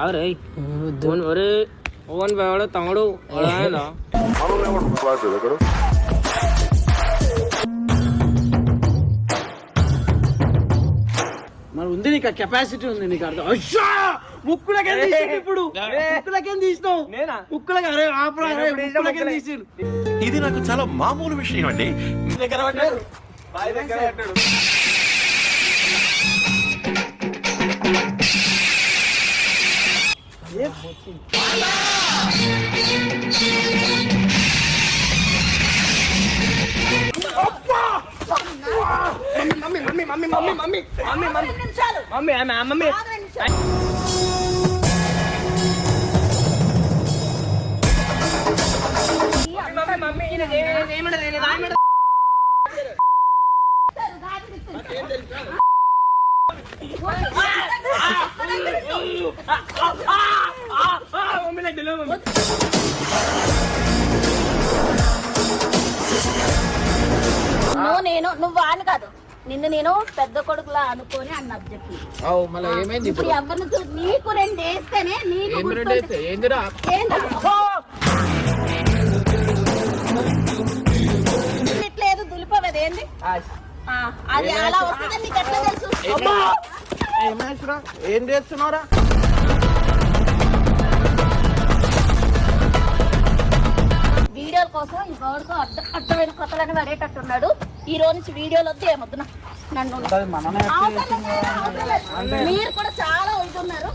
అరే ఒరే ఓన్ వాడు తమ్ముడు మరి ఉంది నీకు కెపాసిటీ ఉంది నీకు అర్థం. అయ్యా ముక్కులకేం తీసాడు ఇప్పుడు, ముక్కులకేం తీసినావు? ముక్కులకి అరే ఆపరా, ముక్కులకేం తీసాడు. ఇది నాకు చాలా మామూలు విషయం అండి. నువ్వు వాడిని కాదు, నిన్ను నేను పెద్ద కొడుకులా అనుకోని అన్న అబ్జెక్ట్. ఇప్పుడు ఎవరిని నీకు 2 వేస్తేనే నీకు లేదు దులిపోవేది ఏంది అది అలా వస్తుందని నీకు ఎట్లా తెలుసు? ఏం చేస్తున్నారా? వీడియోల కోసం ఇంకొకరికి అడ్డమైన కొత్తలని పడేటట్టున్నాడు. ఈ రోజు నుంచి వీడియోలు వద్దు, ఏమొద్దున నన్ను మీరు కూడా చాలా అవుతున్నారు.